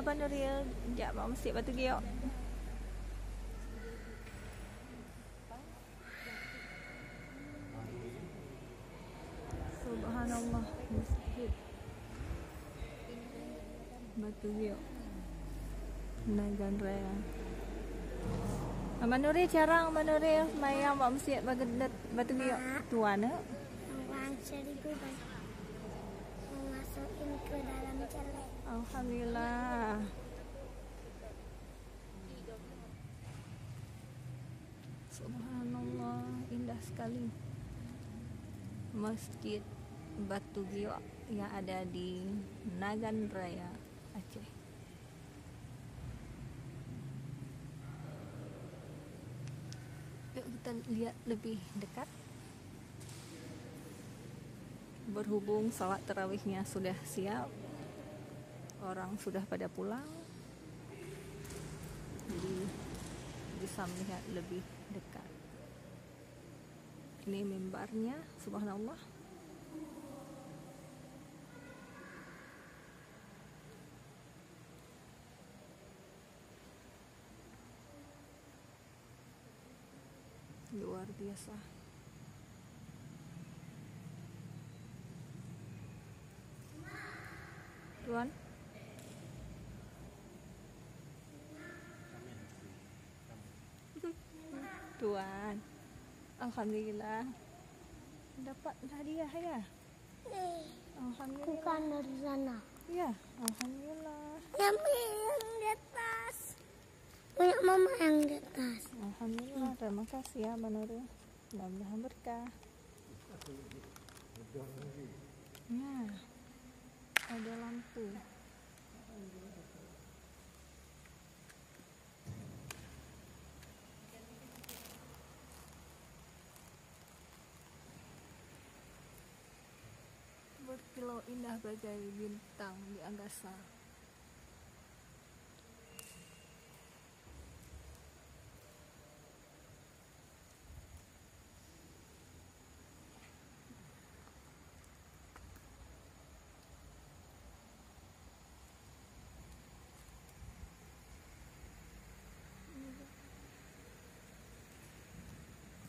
Abang Nuril. Sekejap, Mak Masjid Batu Giok. Subhanallah, Masjid Batu Giok, Nagan Raya. Abang Nuril jarang Abang Nuril mayang Mak Masjid Batu Giok. Tuan ke? Uang seribu bang. Masukin ke dalam celek. Alhamdulillah. Subhanallah, indah sekali Masjid Batu Giok yang ada di Nagan Raya, Aceh. Yuk kita lihat lebih dekat. Berhubung salat tarawihnya sudah siap, orang sudah pada pulang, jadi bisa melihat lebih dekat. Ini mimbarnya, subhanallah. Luar biasa. Tuan, Tuan, alhamdulillah dapat hadiah ya. Alhamdulillah. Bukan dari sana. Ya, alhamdulillah. Yang di atas. Punya mama yang di atas. Alhamdulillah, terima kasih ya Abang Nuril. Mudah-mudahan berkah. Ya, ada lampu. Berkilau indah bagai bintang di angkasa.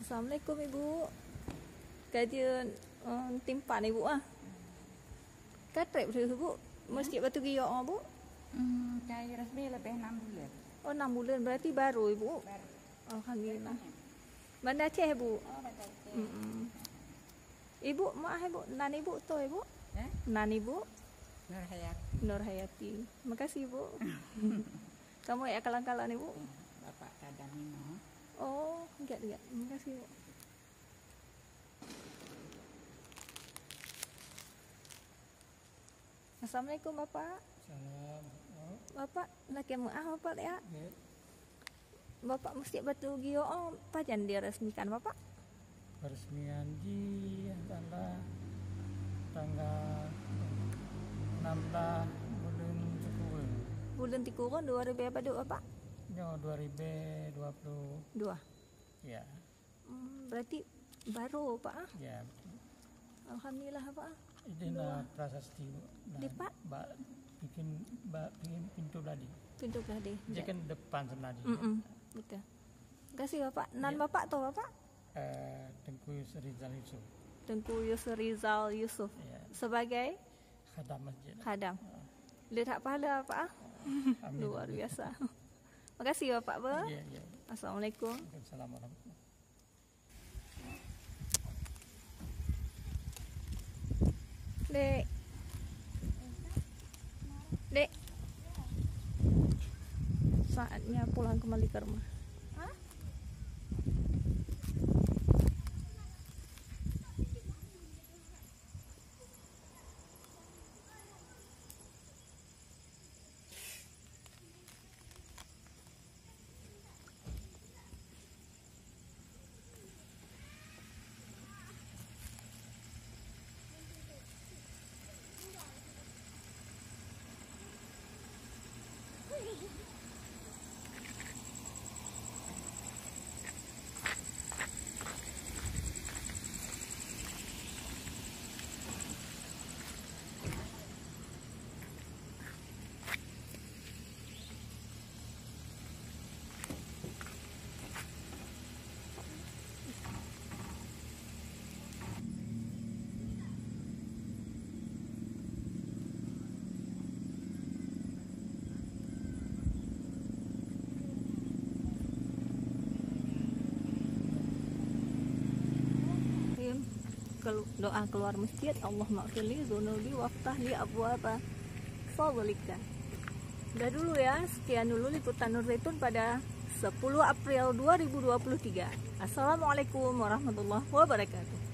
Assalamualaikum Ibu. Kerja timpan Ibu ah. Katrep tu Bu. Masjid Batu Giok Bu. Cair resmi lebih 6 bulan. Oh 6 bulan berarti baru Ibu. Baru. Alhamdulillah. Bandar Aceh Bu. Oh, betul. Ibu maaf Ibu, nan Ibu tu Ibu. Nan Ibu Nur Hayat. Nur Hayati. Makasih Bu. Kamu ya kalang-kalang Ibu. Bapak Kadang Nino. Oh, enggak. Makasih Bu. Assalamualaikum Bapak. Salam. Bapak laki maaf Bapak ya. Bapak Masjid Batu Giok pajan diresmikan Bapak? Peresmian di tanggal 16 Bulan Tikurun 2000 apa Bapak? 2022. 2. Ya. Berarti baru Pak. Ya. Alhamdulillah Pak. Ini na prasasti. Di Pak? Bikin pintu tadi. Pintu tadi. Jadi kan depan senadi. Betul. Terima kasih Bapak. Nan Ya. Bapak tuh Bapak? Tengku Rizal Yusuf. Tengku Rizal Yusuf. Ya. Sebagai Khadam masjid. khadam. Lihat pahala Pak. Amin. Luar biasa. Makasih Bapak Ba. Ya. Assalamualaikum. Waalaikumsalam warahmatullahi. Dek. Saatnya pulang kembali ke rumah. doa keluar masjid, Allahumma ighfirli dzunubi waftahli abwaaba fadlika. Udah dulu ya, sekian dulu liputan Nur Zaitun pada 10 April 2023. Assalamualaikum warahmatullahi wabarakatuh.